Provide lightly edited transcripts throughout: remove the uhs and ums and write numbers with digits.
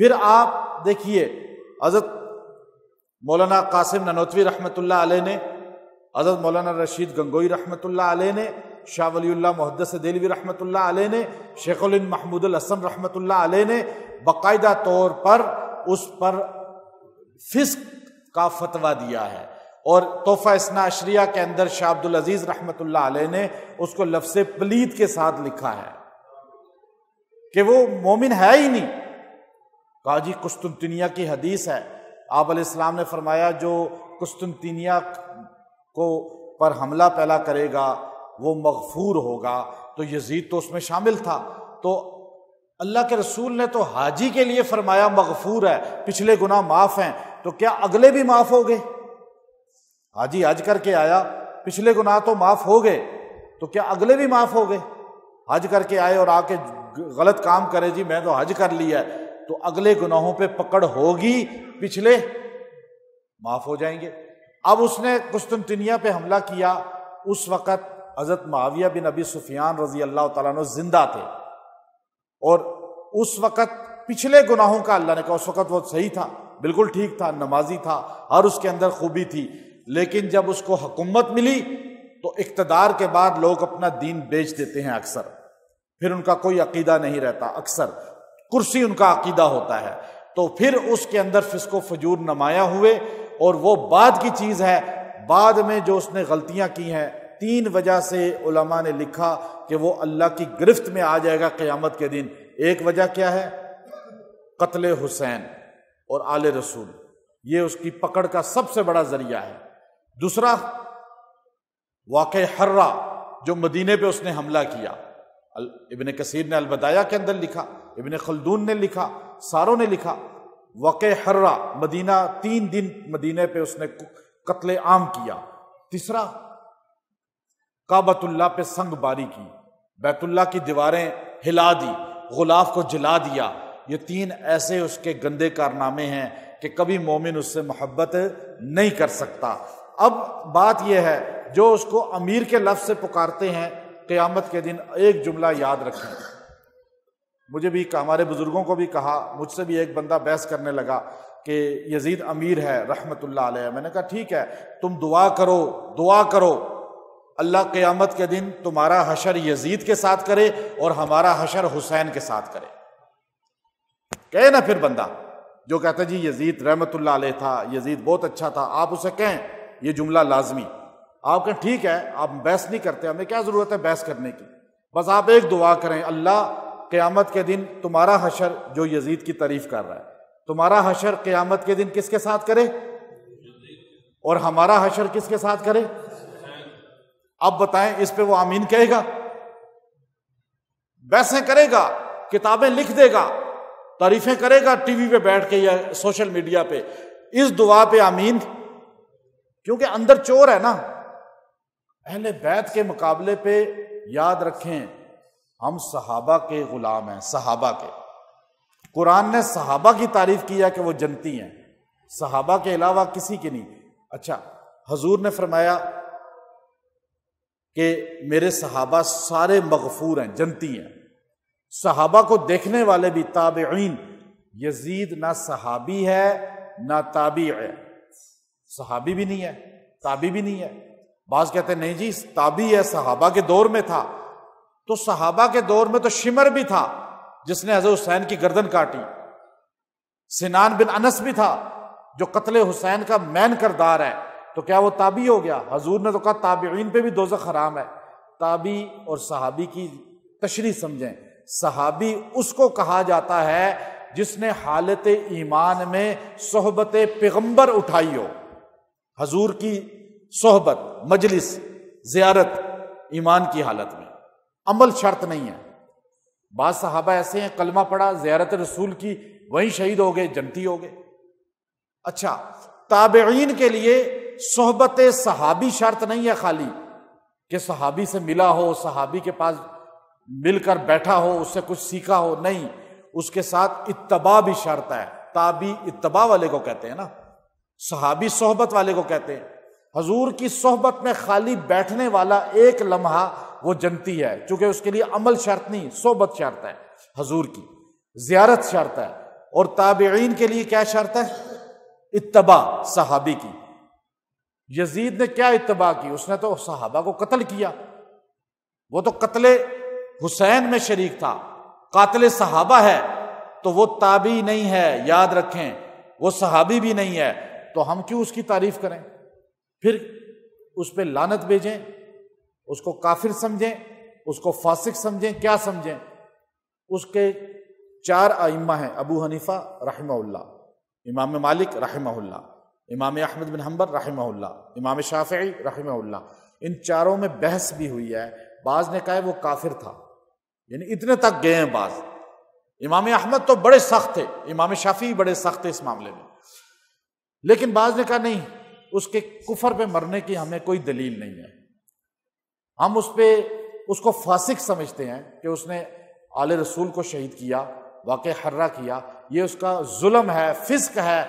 پھر آپ دیکھیے حضرت مولانا قاسم نانوتوی رحمۃ اللہ علیہ نے، حضرت مولانا رشید گنگوئی رحمۃ اللہ علیہ نے، شاہ ولی اللہ محدث دہلوی رحمۃ اللہ علیہ نے، شیخ الہند محمود الحسن رحمۃ اللہ علیہ نے باقاعدہ طور پر اس پر فسق کا فتویٰ دیا ہے، اور تحفہ اثنا عشریہ کے اندر شاہ عبد العزیز رحمۃ اللہ علیہ نے اس کو لفظ پلید کے ساتھ لکھا ہے کہ وہ مومن ہے ہی نہیں۔ کہا جی قسطنطنیہ کی حدیث ہے، آپ علیہ السلام نے فرمایا جو قسطنطنیہ کو پر حملہ پہلا کرے گا وہ مغفور ہوگا، تو یزید تو اس میں شامل تھا، تو اللہ کے رسول نے تو حاجی کے لیے فرمایا مغفور ہے، پچھلے گناہ معاف ہیں، تو کیا اگلے بھی معاف ہو گئے؟ حاجی حج کر کے آیا، پچھلے گناہ تو معاف ہو گئے، تو کیا اگلے بھی معاف ہو گئے؟ حج کر کے آئے اور آ کے غلط کام کرے، جی میں تو حج کر لیا ہے، تو اگلے گناہوں پہ پکڑ ہوگی، پچھلے معاف ہو جائیں گے۔ اب اس نے قسطنطنیہ پہ حملہ کیا، اس وقت حضرت معاویہ بن ابی سفیان رضی اللہ تعالیٰ عنہ زندہ تھے، اور اس وقت پچھلے گناہوں کا اللہ نے کہا، اس وقت وہ صحیح تھا، بالکل ٹھیک تھا، نمازی تھا، اور اس کے اندر خوبی تھی، لیکن جب اس کو حکومت ملی تو اقتدار کے بعد لوگ اپنا دین بیچ دیتے ہیں اکثر، پھر ان کا کوئی عقیدہ نہیں رہتا، اکثر کرسی ان کا عقیدہ ہوتا ہے، تو پھر اس کے اندر فسق و فجور نمایاں ہوئے، اور وہ بعد کی چیز ہے، بعد میں جو اس نے غلطیاں کی ہیں، 3 وجہ سے علماء نے لکھا کہ وہ اللہ کی گرفت میں آ جائے گا قیامت کے دن۔ ایک وجہ کیا ہے؟ قتل حسین اور آل رسول، یہ اس کی پکڑ کا سب سے بڑا ذریعہ ہے۔ دوسرا واقعہ حرہ جو مدینے پہ اس نے حملہ کیا، ابن کثیر نے البدایہ کے اندر لکھا، ابن خلدون نے لکھا، ساروں نے لکھا، واقعہ حرہ مدینہ 3 دن مدینے پہ اس نے قتل عام کیا۔ تیسرا کعبۃ اللہ پہ سنگ باری کی، بیت اللہ کی دیواریں ہلا دی، غلاف کو جلا دیا، یہ 3 ایسے اس کے گندے کارنامے ہیں کہ کبھی مومن اس سے محبت نہیں کر سکتا۔ اب بات یہ ہے، جو اس کو امیر کے لفظ سے پکارتے ہیں، قیامت کے دن ایک جملہ یاد رکھیں، مجھے بھی ہمارے بزرگوں کو بھی کہا، مجھ سے بھی ایک بندہ بحث کرنے لگا کہ یزید امیر ہے رحمت اللہ علیہ، میں نے کہا ٹھیک ہے، تم دعا کرو اللہ قیامت کے دن تمہارا حشر یزید کے ساتھ کرے اور ہمارا حشر حسین کے ساتھ کرے۔ کہے نا پھر بندہ جو کہتا ہے جی یزید رحمت اللہ علیہ تھا، یزید بہت اچھا تھا، آپ اسے کہیں یہ جملہ لازمی، آپ کہیں ٹھیک ہے، آپ بحث نہیں کرتے، ہمیں کیا ضرورت ہے بحث کرنے کی، بس آپ ایک دعا کریں، اللہ قیامت کے دن تمہارا حشر، جو یزید کی تعریف کر رہا ہے، تمہارا حشر قیامت کے دن کس کے ساتھ کرے اور ہمارا حشر کس کے ساتھ کرے؟ اب بتائیں اس پہ وہ آمین کہے گا؟ بحثیں کرے گا، کتابیں لکھ دے گا، تعریفیں کرے گا ٹی وی پہ بیٹھ کے یا سوشل میڈیا پہ، اس دعا پہ آمین؟ کیونکہ اندر چور ہے نا۔ اہل بیت کے مقابلے پہ یاد رکھیں، ہم صحابہ کے غلام ہیں، صحابہ کے۔ قرآن نے صحابہ کی تعریف کیا کہ وہ جنتی ہیں، صحابہ کے علاوہ کسی کی نہیں۔ اچھا، حضور نے فرمایا کہ میرے صحابہ سارے مغفور ہیں، جنتی ہیں۔ صحابہ کو دیکھنے والے بھی تابعین، یزید نہ صحابی ہے نہ تابع ہے، صحابی بھی نہیں ہے، تابعی بھی نہیں ہے۔ بعض کہتے ہیں نہیں جی تابعی ہے، صحابہ کے دور میں تھا، تو صحابہ کے دور میں تو شمر بھی تھا جس نے حضرت حسین کی گردن کاٹی، سنان بن انس بھی تھا جو قتل حسین کا مین کردار ہے، تو کیا وہ تابعی ہو گیا؟ حضور نے تو کہا تابعین پہ بھی دوزخ حرام ہے۔ تابعی اور صحابی کی تشریح سمجھیں، صحابی اس کو کہا جاتا ہے جس نے حالت ایمان میں صحبت پیغمبر اٹھائی ہو، حضور کی صحبت، مجلس، زیارت ایمان کی حالت میں، عمل شرط نہیں ہے۔ بعض صحابہ ایسے ہیں کلمہ پڑھا، زیارت رسول کی، وہیں شہید ہو گئے، جنتی ہو گئے۔ اچھا، تابعین کے لیے صحبت صحابی شرط نہیں ہے خالی کہ صحابی سے ملا ہو، صحابی کے پاس مل کر بیٹھا ہو، اس سے کچھ سیکھا ہو، نہیں، اس کے ساتھ اتباع بھی شرط ہے۔ تابعی اتباع والے کو کہتے ہیں نا، صحابی صحبت والے کو کہتے ہیں۔ حضور کی صحبت میں خالی بیٹھنے والا ایک لمحہ وہ جنتی ہے، چونکہ اس کے لیے عمل شرط نہیں، صحبت شرط ہے، حضور کی زیارت شرط ہے۔ اور تابعین کے لیے کیا شرط ہے؟ اتباع صحابی کی۔ یزید نے کیا اتباع کی؟ اس نے تو صحابہ کو قتل کیا، وہ تو قتل حسین میں شریک تھا، قاتل صحابہ ہے، تو وہ تابعی نہیں ہے، یاد رکھیں، وہ صحابی بھی نہیں ہے، تو ہم کیوں اس کی تعریف کریں؟ پھر اس پہ لعنت بھیجیں، اس کو کافر سمجھیں، اس کو فاسق سمجھیں، کیا سمجھیں؟ اس کے 4 ائمہ ہیں، ابو حنیفہ رحمہ اللہ، امام مالک رحمہ اللہ، امام احمد بن حنبل رحمہ اللہ، امام شافعی رحمہ اللہ، ان چاروں میں بحث بھی ہوئی ہے۔ بعض نے کہا ہے وہ کافر تھا، یعنی اتنے تک گئے ہیں بعض۔ امام احمد تو بڑے سخت تھے، امام شافعی بڑے سخت تھے اس معاملے میں، لیکن بعض نے کہا نہیں، اس کے کفر پہ مرنے کی ہمیں کوئی دلیل نہیں ہے، ہم اس کو فاسق سمجھتے ہیں کہ اس نے آل رسول کو شہید کیا، واقع حرہ کیا، یہ اس کا ظلم ہے، فسق ہے،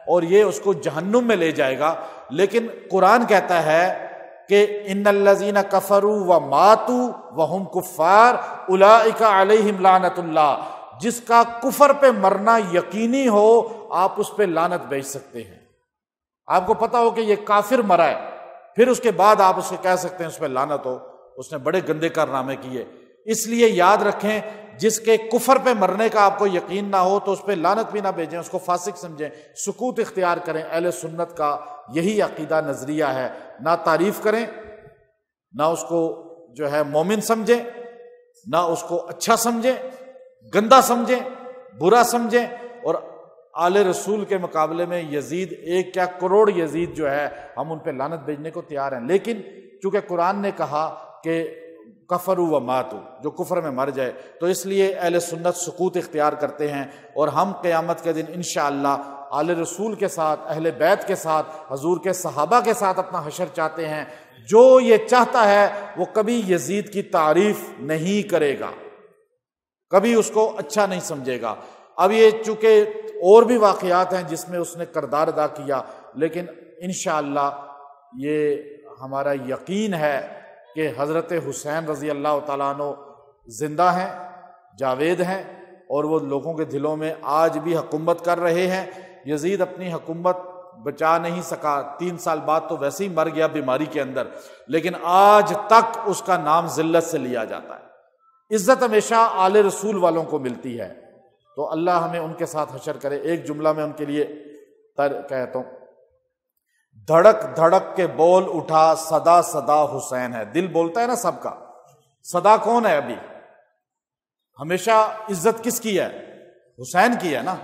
اور یہ اس کو جہنم میں لے جائے گا۔ لیکن قرآن کہتا ہے کہ ان الذین کفروا وماتوا وہم کفار اولئک علیہم لعنت اللہ، جس کا کفر پہ مرنا یقینی ہو آپ اس پہ لعنت بھیج سکتے ہیں۔ آپ کو پتا ہو کہ یہ کافر مرا ہے، پھر اس کے بعد آپ اسے کہہ سکتے ہیں اس پہ لعنت ہو، اس نے بڑے گندے کارنامے کیے۔ اس لیے یاد رکھیں، جس کے کفر پہ مرنے کا آپ کو یقین نہ ہو تو اس پہ لعنت بھی نہ بھیجیں، اس کو فاسق سمجھیں، سکوت اختیار کریں۔ اہل سنت کا یہی عقیدہ نظریہ ہے، نہ تعریف کریں، نہ اس کو جو ہے مومن سمجھیں، نہ اس کو اچھا سمجھیں، گندا سمجھیں، برا سمجھیں۔ اور آل رسول کے مقابلے میں یزید، 1 کیا کروڑ یزید جو ہے، ہم ان پہ لعنت بھیجنے کو تیار ہیں، لیکن چونکہ قرآن نے کہا کہ کفروا و ماتوا، جو کفر میں مر جائے، تو اس لیے اہل سنت سکوت اختیار کرتے ہیں، اور ہم قیامت کے دن انشاءاللہ آل رسول کے ساتھ، اہل بیت کے ساتھ، حضور کے صحابہ کے ساتھ اپنا حشر چاہتے ہیں۔ جو یہ چاہتا ہے وہ کبھی یزید کی تعریف نہیں کرے گا، کبھی اس کو اچھا نہیں سمجھے گا۔ اب یہ چونکہ اور بھی واقعات ہیں جس میں اس نے کردار ادا کیا، لیکن انشاءاللہ یہ ہمارا یقین ہے کہ حضرت حسین رضی اللہ تعالیٰ عنہ زندہ ہیں، جاوید ہیں، اور وہ لوگوں کے دلوں میں آج بھی حکومت کر رہے ہیں۔ یزید اپنی حکومت بچا نہیں سکا، 3 سال بعد تو ویسے ہی مر گیا بیماری کے اندر، لیکن آج تک اس کا نام ذلت سے لیا جاتا ہے۔ عزت ہمیشہ آل رسول والوں کو ملتی ہے، تو اللہ ہمیں ان کے ساتھ حشر کرے۔ ایک جملہ میں ان کے لیے کہتا ہوں، دھڑک دھڑک کے بول اٹھا صدا صدا حسین ہے۔ دل بولتا ہے نا سب کا، صدا کون ہے؟ ابھی ہمیشہ عزت کس کی ہے؟ حسین کی ہے نا۔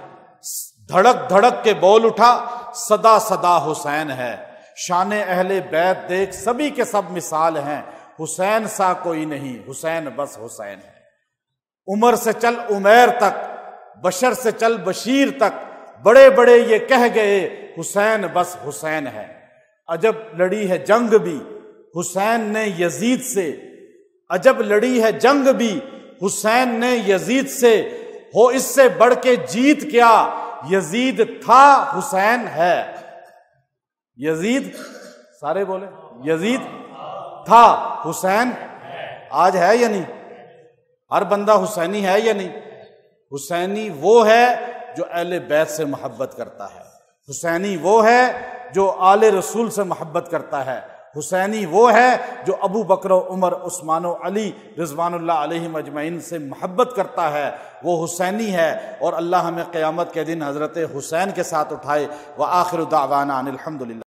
دھڑک دھڑک کے بول اٹھا صدا صدا حسین ہے، شان اہل بیت دیکھ سبھی کے سب مثال ہیں، حسین سا کوئی نہیں، حسین بس حسین ہے۔ عمر سے چل عمیر تک، بشر سے چل بشیر تک، بڑے بڑے یہ کہہ گئے حسین بس حسین ہے۔ عجب لڑی ہے جنگ بھی حسین نے یزید سے، عجب لڑی ہے جنگ بھی حسین نے یزید سے، ہو اس سے بڑھ کے جیت کیا، یزید تھا حسین ہے۔ یزید، سارے بولے یزید تھا حسین، آج ہے یا نہیں؟ ہر بندہ حسینی ہے یا نہیں؟ حسینی وہ ہے جو اہل بیت سے محبت کرتا ہے، حسینی وہ ہے جو آل رسول سے محبت کرتا ہے، حسینی وہ ہے جو ابو بکر و عمر عثمان و علی رضوان اللہ علیہم اجمعین سے محبت کرتا ہے، وہ حسینی ہے۔ اور اللہ ہمیں قیامت کے دن حضرت حسین کے ساتھ اٹھائے۔ وآخر دعوانا ان الحمد للہ۔